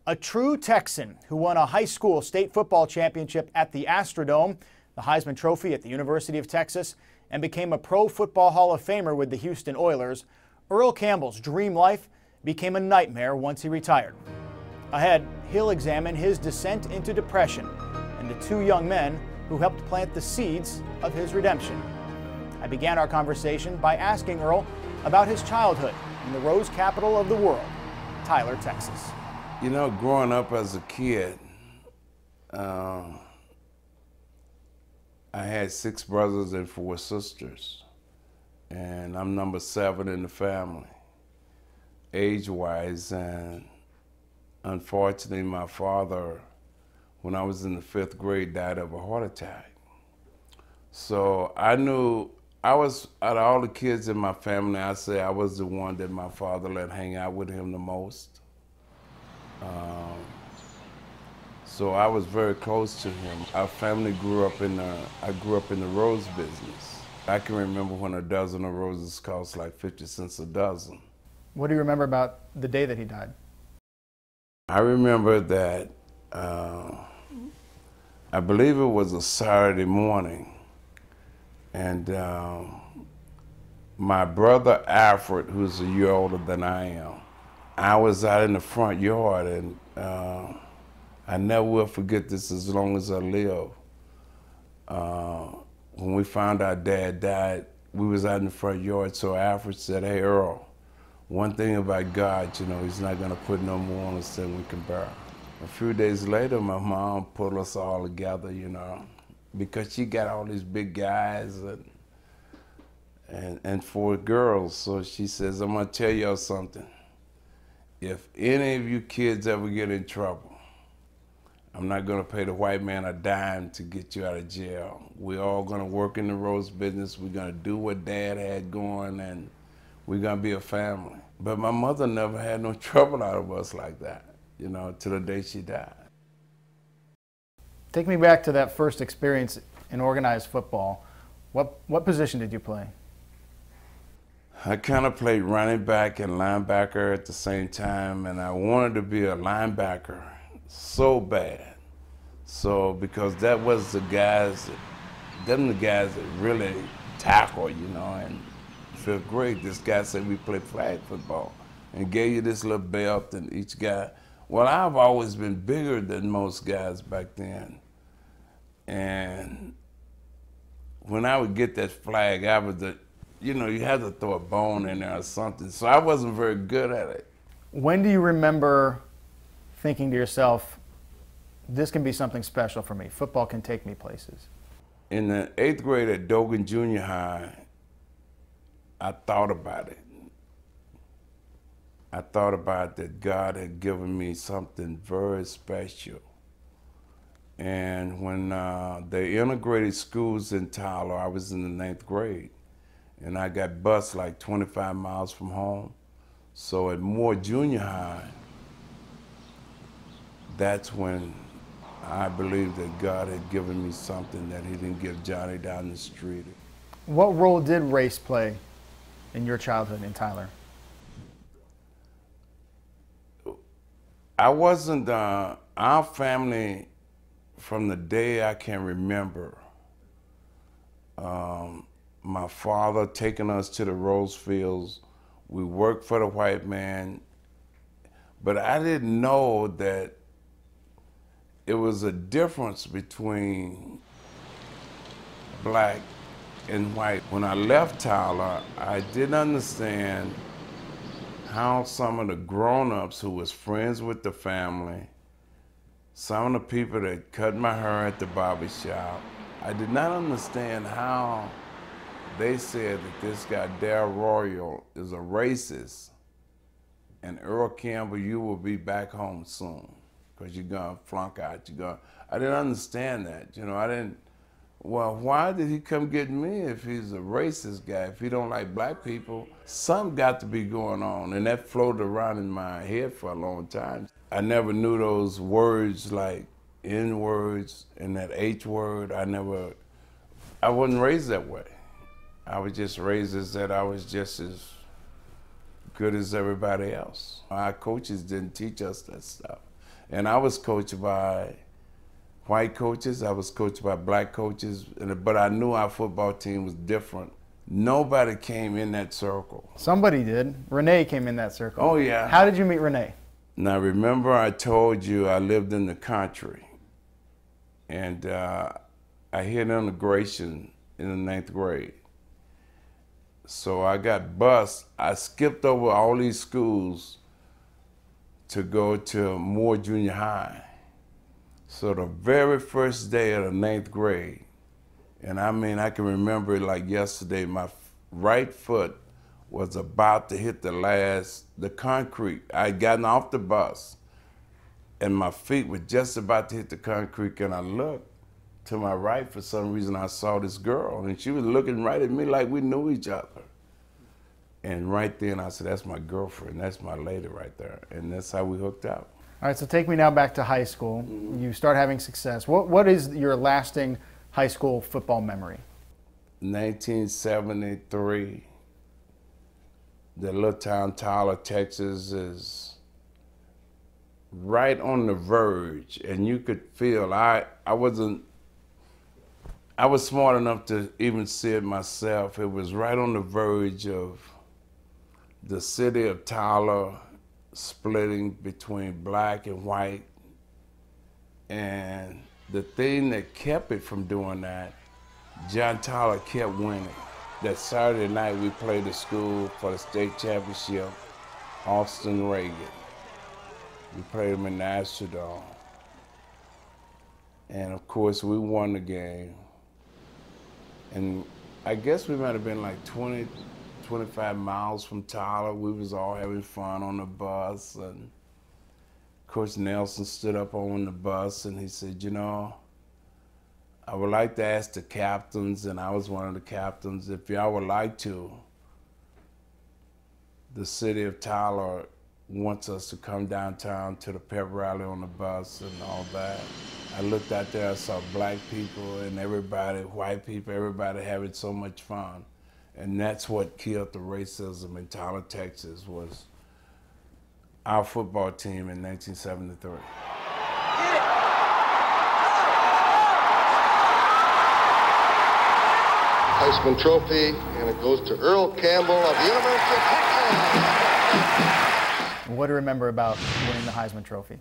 A true Texan who won a high school state football championship at the Astrodome, the Heisman Trophy at the University of Texas, and became a Pro Football Hall of Famer with the Houston Oilers, Earl Campbell's dream life became a nightmare once he retired. Ahead, he'll examine his descent into depression and the two young men who helped plant the seeds of his redemption. I began our conversation by asking Earl about his childhood in the rose capital of the world, Tyler, Texas. You know, growing up as a kid, I had 6 brothers and 4 sisters, and I'm number 7 in the family, age-wise, and unfortunately my father, when I was in the 5th grade, died of a heart attack. So I knew I was, out of all the kids in my family, I say I was the one that my father let hang out with him the most. So I was very close to him. Our family grew up in I grew up in the rose business. I can remember when a dozen of roses cost like 50 cents a dozen. What do you remember about the day that he died? I remember that, I believe it was a Saturday morning, and my brother Alfred, who's a year older than I am, I was out in the front yard, and I never will forget this as long as I live. When we found out Dad died, we was out in the front yard, so Alfred said, "Hey, Earl, one thing about God, you know, he's not gonna put no more on us than we can bear." A few days later, my mom put us all together, you know, because she got all these big guys and 4 girls, so she says, "I'm gonna tell y'all something. If any of you kids ever get in trouble, I'm not gonna pay the white man a dime to get you out of jail. We're all gonna work in the rose business. We're gonna do what Dad had going, and we're gonna be a family." But my mother never had no trouble out of us like that, you know, till the day she died. Take me back to that first experience in organized football. What position did you play? I kind of played running back and linebacker at the same time, and I wanted to be a linebacker so bad. So, because that was the guys, them the guys that really tackle, you know, and 5th grade, this guy said we play flag football and gave you this little belt, and each guy, well, I've always been bigger than most guys back then. And when I would get that flag, I was the, you know, you had to throw a bone in there or something. So I wasn't very good at it. When do you remember thinking to yourself, this can be something special for me, football can take me places? In the 8th grade at Dogan Junior High, I thought about it. I thought about that God had given me something very special. And when they integrated schools in Tyler, I was in the 9th grade. And I got bused like 25 miles from home. So at Moore Junior High, that's when I believed that God had given me something that he didn't give Johnny down the street. What role did race play in your childhood in Tyler? I wasn't, our family, from the day I can remember, my father taking us to the rose fields. We worked for the white man, but I didn't know that it was a difference between black and white. When I left Tyler, I didn't understand how some of the grown-ups who was friends with the family, some of the people that cut my hair at the barber shop, I did not understand how they said that this guy, Darrell Royal, is a racist, and Earl Campbell, you will be back home soon, because you're gonna flunk out, I didn't understand that, you know, I didn't, well, why did he come get me if he's a racist guy, if he don't like black people? Something got to be going on, and that floated around in my head for a long time. I never knew those words like N words and that H word. I wasn't raised that way. I was just raised as that I was just as good as everybody else. Our coaches didn't teach us that stuff. And I was coached by white coaches, I was coached by black coaches, but I knew our football team was different. Nobody came in that circle. Somebody did. Renee came in that circle. Oh, yeah. How did you meet Renee? Now, remember I told you I lived in the country, and I hit integration in the 9th grade. So I got bused. I skipped over all these schools to go to Moore Junior High. So the very first day of the 9th grade, and I mean, I can remember it like yesterday, my right foot was about to hit the concrete. I had gotten off the bus, and my feet were just about to hit the concrete, and I looked to my right. For some reason, I saw this girl, and she was looking right at me like we knew each other. And right then, I said, that's my girlfriend. That's my lady right there. And that's how we hooked up. All right, so take me now back to high school. You start having success. What is your lasting high school football memory? 1973, the little town Tyler, Texas is right on the verge, and you could feel, I was smart enough to even see it myself. It was right on the verge of the city of Tyler splitting between black and white. And the thing that kept it from doing that, John Tyler kept winning. That Saturday night we played the school for the state championship, Austin Reagan. We played them in the Astrodome. And of course we won the game. And I guess we might have been like 20, 25 miles from Tyler. We was all having fun on the bus, and Coach Nelson stood up on the bus and he said, you know, I would like to ask the captains, and I was one of the captains, if y'all would like to, the city of Tyler wants us to come downtown to the pep rally on the bus and all that. I looked out there, I saw black people and everybody, white people, everybody having so much fun. And that's what killed the racism in Tyler, Texas, was our football team in 1973. Heisman Trophy, and it goes to Earl Campbell of the University of Texas. What do you remember about winning the Heisman Trophy?